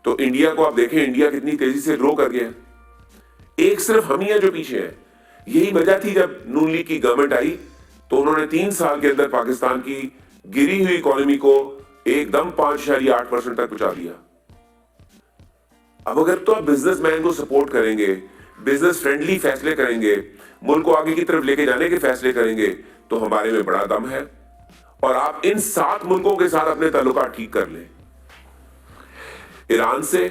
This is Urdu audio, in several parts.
تو انڈیا کو آپ دیکھیں, انڈیا کتنی تیزی سے گرو کر گیا. ایک صرف ہم ہی ہیں جو پیچھے ہیں. یہی وجہ تھی جب نون لیگ کی گورنمنٹ آئی تو انہوں نے 3 سال کے اندر پاکستان کی گری ہوئی اکانومی کو ایک دم 5.8% تک پہنچا دیا. اب اگر تو آپ بزنس مین کو سپورٹ کریں گے, بزنس فرینڈلی فیصلے کریں گے, ملک کو آگے کی طرف لے کے جانے کے فیصلے کریں گے, تو ہمارے میں بڑا دم ہے. اور آپ ان 7 ملکوں کے ساتھ اپنے تعلقات ٹھیک کر لیں, ایران سے,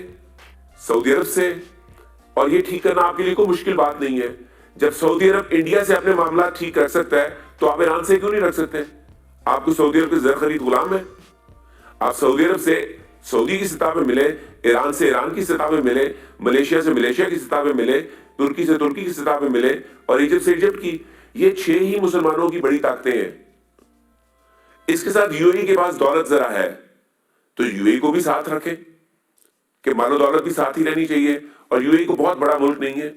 سعودی عرب سے, اور یہ ٹھیک کرنا آپ کے لیے کوئی مشکل بات نہیں ہے. جب سعودی عرب انڈیا سے اپنے معاملات ٹھیک کر سکتا ہے تو آپ ایران سے کیوں نہیں رکھ سکتے؟ آپ کو سعودی عرب کے زر خرید غلام ہے؟ آپ سعودی عرب سے سعودی کی سطح پہ ملے, ایران سے ایران کی سطح پہ ملے, ملیشیا سے ملیشیا کی سطح پہ ملے, ترکی سے ترکی کی سطح پہ ملے, اور ایجپٹ سے ایجپٹ کی. یہ 6 ہی مسلمانوں کی بڑی طاقتیں ہیں. اس کے ساتھ یو اے ای کے پاس دولت ذرا ہے تو یو اے ای کو بھی ساتھ رکھیں کہ مال و دولت بھی ساتھ ہی رہنی چاہیے. اور یو اے ای کو بہت بڑا ملک نہیں ہے,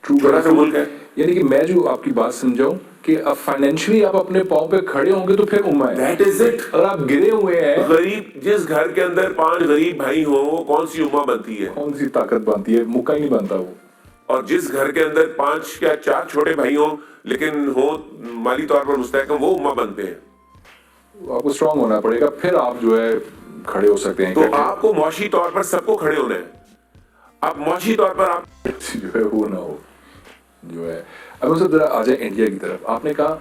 چھوٹا سا ملک ہے. یعنی کہ میں جو آپ کی بات سمجھاؤں کہ اب فائنینشلی آپ اپنے پاؤں پہ کھڑے ہوں گے تو پھر امہ ہے. That is it. اور آپ گرے ہوئے ہیں. غریب, جس گھر کے اندر 5 غریب بھائی ہوں وہ کون سی امہ بنتی ہے؟ کون سی طاقت بنتی ہے؟ مکہ ہی نہیں بنتا وہ. اور جس گھر کے اندر 5 یا 4 چھوٹے بھائی ہوں لیکن ہوں مالی طور پر مستحکم, وہ امہ بنتے ہیں. آپ کو اسٹرانگ ہونا پڑے گا, پھر آپ جو ہے کھڑے ہو سکتے ہیں. تو آپ کو معاشی طور پر سب کو کھڑے ہونا ہے. اب معاشی طور پر آپ جو ہے وہ نہ ہو جو ہے. اب سب ذرا آ جائے انڈیا کی طرف. آپ نے کہا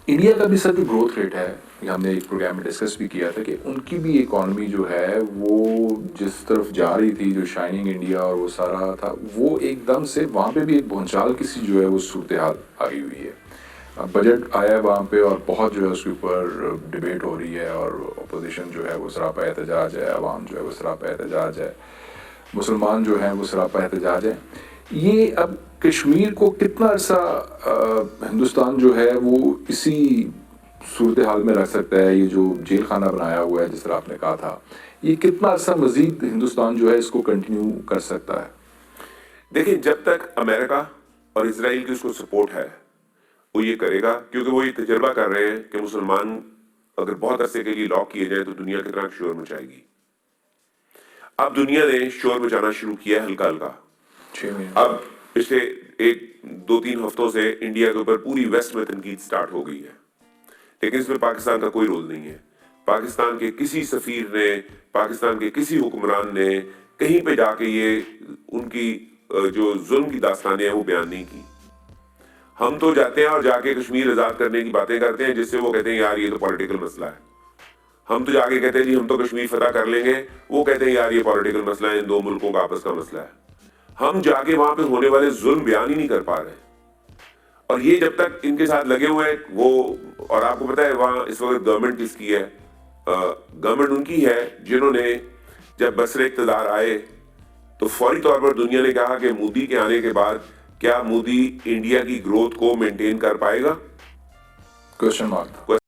انڈیا کا بھی سر جو گروتھ ریٹ ہے, یہ ہم نے ایک پروگرام میں ڈسکس بھی کیا تھا کہ ان کی بھی اکانومی جو ہے وہ جس طرف جا رہی تھی, جو شائننگ انڈیا اور وہ سارا تھا, وہ ایک دم سے وہاں پہ بھی ایک بھونچال کسی جو ہے وہ صورتحال آئی ہوئی ہے. بجٹ آیا ہے وہاں پہ اور بہت جو ہے اس کے اوپر ڈبیٹ ہو رہی ہے, اور اپوزیشن جو ہے وہ سراپا احتجاج ہے, عوام جو ہے وہ سراپا احتجاج ہے, مسلمان جو ہیں وہ سراپا احتجاج ہے. یہ اب کشمیر کو کتنا عرصہ ہندوستان جو ہے وہ اسی صورتحال میں رکھ سکتا ہے؟ یہ جو جیل خانہ بنایا ہوا ہے جس طرح آپ نے کہا تھا, یہ کتنا عرصہ مزید ہندوستان جو ہے اس کو کنٹینیو کر سکتا ہے؟ دیکھیں, جب تک امریکہ اور اسرائیل کی اس کو سپورٹ ہے وہ یہ کرے گا, کیونکہ وہ یہ تجربہ کر رہے ہیں کہ مسلمان اگر بہت عرصے کے لیے لاک کیے جائیں تو دنیا کتنا شور مچائے گی. اب دنیا نے شور مچانا شروع کیا ہے ہلکا ہلکا. اب پچھلے 1-2-3 ہفتوں سے انڈیا کے اوپر پوری ویسٹ میں تنقید سٹارٹ ہو گئی ہے, لیکن اس میں پاکستان کا کوئی رول نہیں ہے. پاکستان کے کسی سفیر نے, پاکستان کے کسی حکمران نے کہیں پہ جا کے یہ ان کی جو ظلم کی داستانیں ہیں وہ بیان نہیں کی. ہم تو جاتے ہیں اور جا کے کشمیر آزاد کرنے کی باتیں کرتے ہیں, جس سے وہ کہتے ہیں یار یہ تو پولیٹیکل مسئلہ ہے. ہم تو جا کے کہتے ہیں جی ہم تو کشمیر فتح کر لیں گے, وہ کہتے ہیں یار یہ پولیٹیکل مسئلہ ہے, ان 2 ملکوں کا آپس کا مسئلہ ہے. ہم جا کے وہاں پہ ہونے والے ظلم بیان ہی نہیں کر پا رہے. اور یہ جب تک ان کے ساتھ لگے ہوئے ہیں وہ, اور آپ کو پتا ہے وہاں اس وقت گورنمنٹ کس کی ہے؟ گورنمنٹ ان کی ہے جنہوں نے جب بسر اقتدار آئے تو فوری طور پر دنیا نے کہا کہ مودی کے آنے کے بعد کیا مودی انڈیا کی گروتھ کو مینٹین کر پائے گا؟ Question mark.